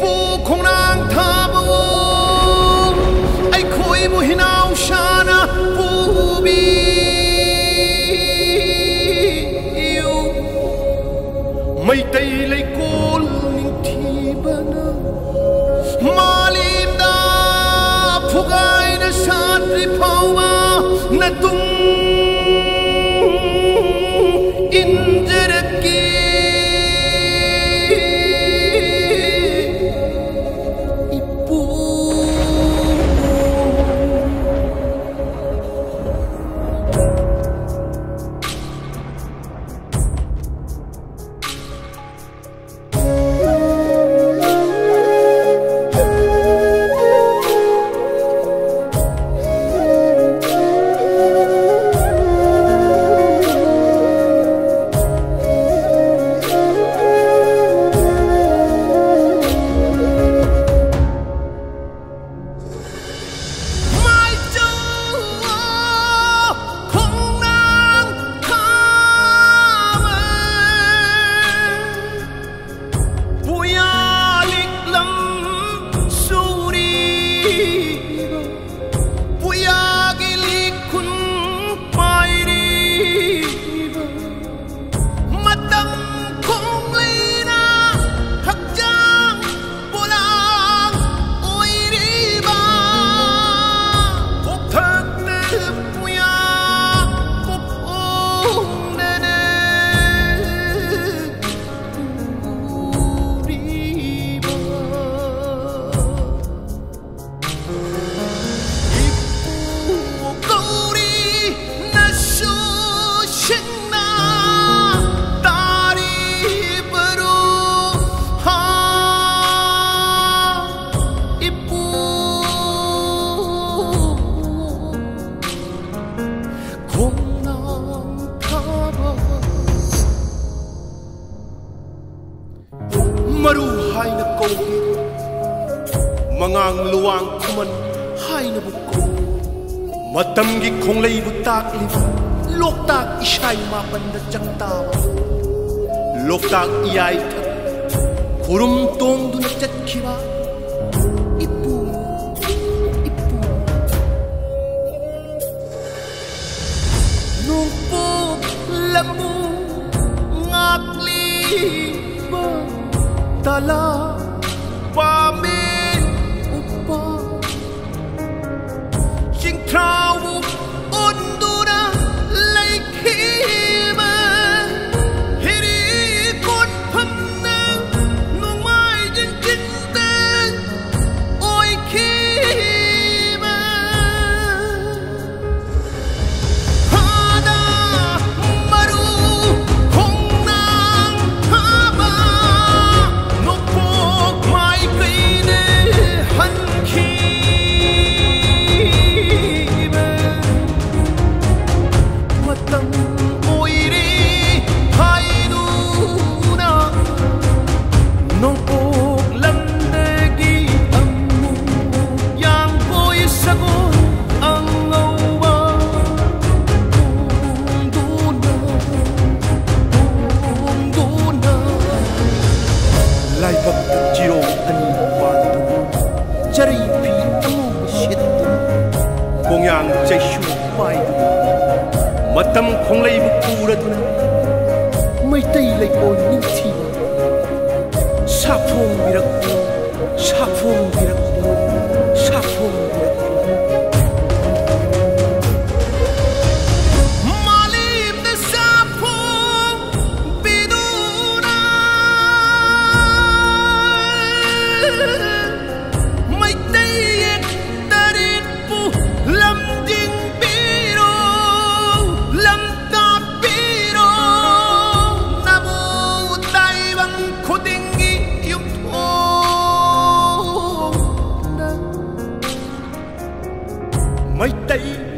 ปูคงนางทาบูไอ้คุยมุหินาวชานะปูบีไม่ได้เลยกูลิงที่บ้านมาลิมดาผู้กายนะชาติเผามานะตุงอินเจรกีmaru hai na ko mangang luang kuman hai na buko matam gi khong lei bu tak li lok tak ishai ma pan da chang ta lok tak iai thak kurum tong du na chat khiwa ipu nung po lamu ngak li ba tala pamin upa sing trao undura lai khima hiri kon pham na nung mai jin jin ten oi khima hada maru khong nang haba Jari pi amu shit kong yang chai shu pai matam khong lei bu pu ra duna mai tai lei oi ni thi sa phong birak sa phong birak sa phong birak malim de sa phong biduna mấy tay